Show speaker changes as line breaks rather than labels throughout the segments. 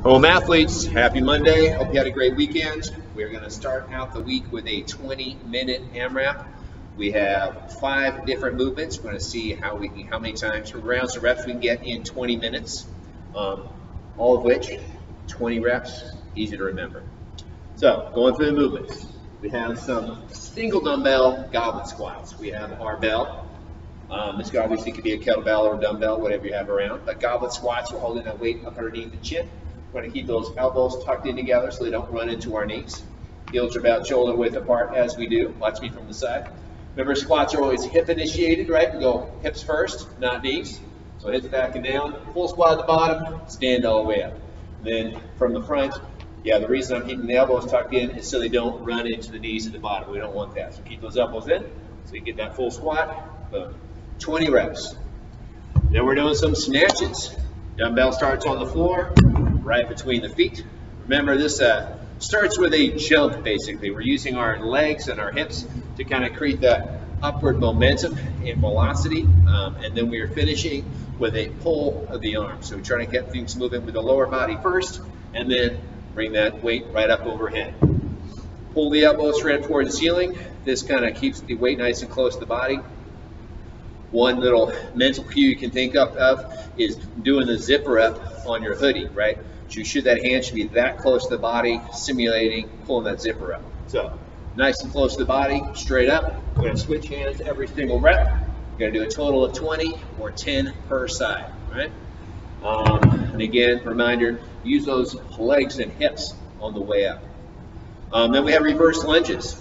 Home athletes, happy Monday. Hope you had a great weekend. We're going to start out the week with a 20-minute AMRAP. We have 5 different movements. We're going to see how many times, rounds and reps we can get in 20 minutes. All of which, 20 reps, easy to remember. So, going through the movements. We have some single dumbbell goblet squats. We have our bell. This obviously could be a kettlebell or a dumbbell, whatever you have around. But goblet squats, we're holding that weight up underneath the chin. We're going to keep those elbows tucked in together so they don't run into our knees. Heels are about shoulder width apart as we do. Watch me from the side. Remember, squats are always hip initiated, right? We go hips first, not knees. So hips back and down. Full squat at the bottom, stand all the way up. Then from the front, the reason I'm keeping the elbows tucked in is so they don't run into the knees at the bottom. We don't want that. So keep those elbows in so you get that full squat. Boom. 20 reps. Then we're doing some snatches. Dumbbell starts on the floor, right between the feet. Remember, this starts with a jump, basically. We're using our legs and our hips to kind of create that upward momentum and velocity. And then we are finishing with a pull of the arms. So we're trying to get things moving with the lower body first, and then bring that weight right up overhead. Pull the elbows straight up toward the ceiling. This kind of keeps the weight nice and close to the body. One little mental cue you can think of is doing the zipper up on your hoodie, right? So that hand should be that close to the body, simulating pulling that zipper up. So nice and close to the body, straight up. We're going to switch hands every single rep. We're going to do a total of 20 or 10 per side, right? And again, reminder, use those legs and hips on the way up. Then we have reverse lunges.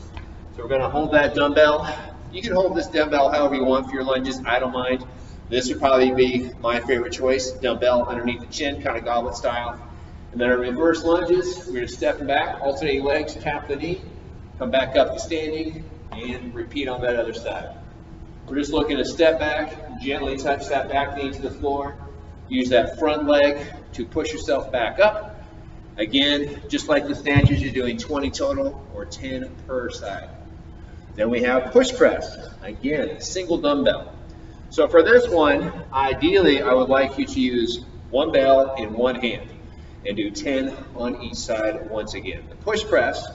So we're going to hold that dumbbell. You can hold this dumbbell however you want for your lunges. I don't mind. This would probably be my favorite choice. Dumbbell underneath the chin, kind of goblet style. And then our reverse lunges, we're going to step back, alternating legs, tap the knee, come back up to standing, and repeat on that other side. We're just looking to step back, gently touch that back knee to the floor. Use that front leg to push yourself back up. Again, just like the snatches, you're doing 20 total or 10 per side. Then we have push press. Again, single dumbbell. So for this one, ideally, I would like you to use one bell in one hand and do 10 on each side once again. The push press,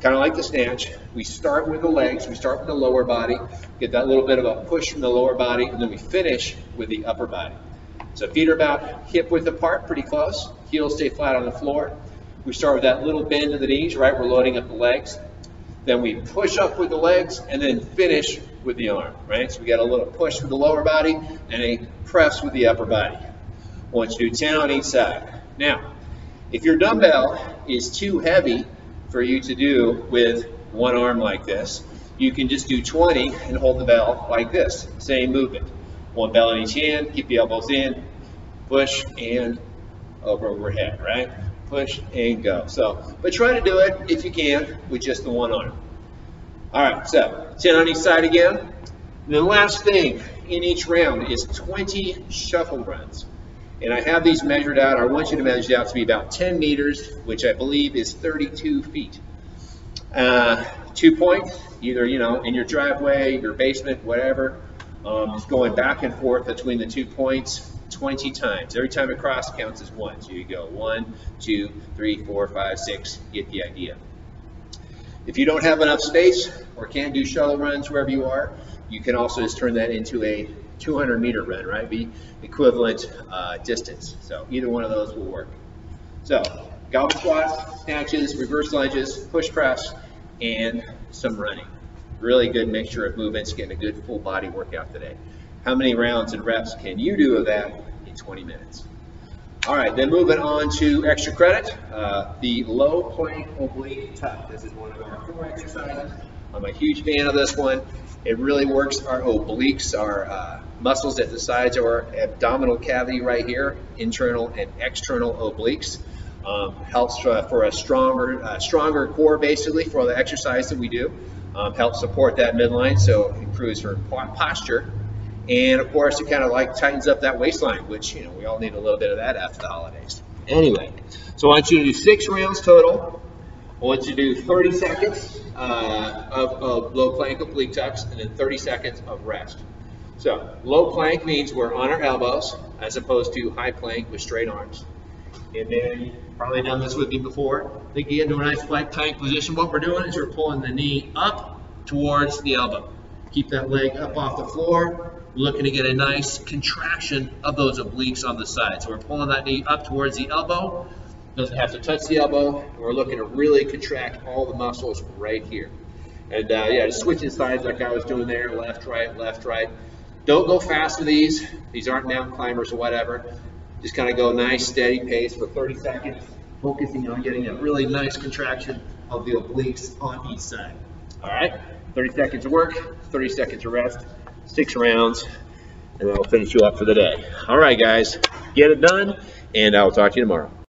kind of like the snatch, we start with the legs, we start with the lower body, get that little bit of a push from the lower body, and then we finish with the upper body. So feet are about hip width apart, pretty close. Heels stay flat on the floor. We start with that little bend of the knees, right? We're loading up the legs. Then we push up with the legs and then finish with the arm, right? So we got a little push with the lower body and a press with the upper body. I want you to do 10 on each side. Now, if your dumbbell is too heavy for you to do with one arm like this, you can just do 20 and hold the bell like this. Same movement. One bell in each hand, keep the elbows in, push and overhead, right? Push and go. So, but try to do it if you can with just the one arm. All right, so 10 on each side again. And the last thing in each round is 20 shuffle runs. And I have these measured out. I want you to measure it out to be about 10 meters, which I believe is 32 feet. 2 points, either, in your driveway, your basement, whatever. Just going back and forth between the 2 points 20 times. Every time across counts as 1. So you go 1, 2, 3, 4, 5, 6, get the idea. If you don't have enough space or can't do shuttle runs wherever you are, you can also just turn that into a 200-meter run, right? Be equivalent distance. So either one of those will work. So goblet squats, snatches, reverse lunges, push press, and some running. Really good mixture of movements, getting a good full body workout today. How many rounds and reps can you do of that in 20 minutes? All right, then moving on to extra credit, the low plank oblique tuck. This is one of our core exercises. I'm a huge fan of this one. It really works our obliques, our muscles at the sides of our abdominal cavity right here, internal and external obliques. Helps for a stronger core, basically, for all the exercise that we do. Helps support that midline, so improves your posture. And of course, it kind of tightens up that waistline, which, we all need a little bit of that after the holidays. Anyway, so I want you to do 6 rounds total. I want you to do 30 seconds of low plank oblique tucks and then 30 seconds of rest. So low plank means we're on our elbows as opposed to high plank with straight arms. And then you've probably done this with me before. Then get into a nice flat plank position. What we're doing is we're pulling the knee up towards the elbow. Keep that leg up off the floor. We're looking to get a nice contraction of those obliques on the side. So we're pulling that knee up towards the elbow. Doesn't have to touch the elbow. We're looking to really contract all the muscles right here. And yeah, just switching sides like I was doing there, left, right, left, right. Don't go fast with these. These aren't mountain climbers or whatever. Just kind of go nice, steady pace for 30 seconds, focusing on getting a really nice contraction of the obliques on each side. All right, 30 seconds of work, 30 seconds of rest, 6 rounds, and that'll finish you up for the day. All right, guys, get it done, and I'll talk to you tomorrow.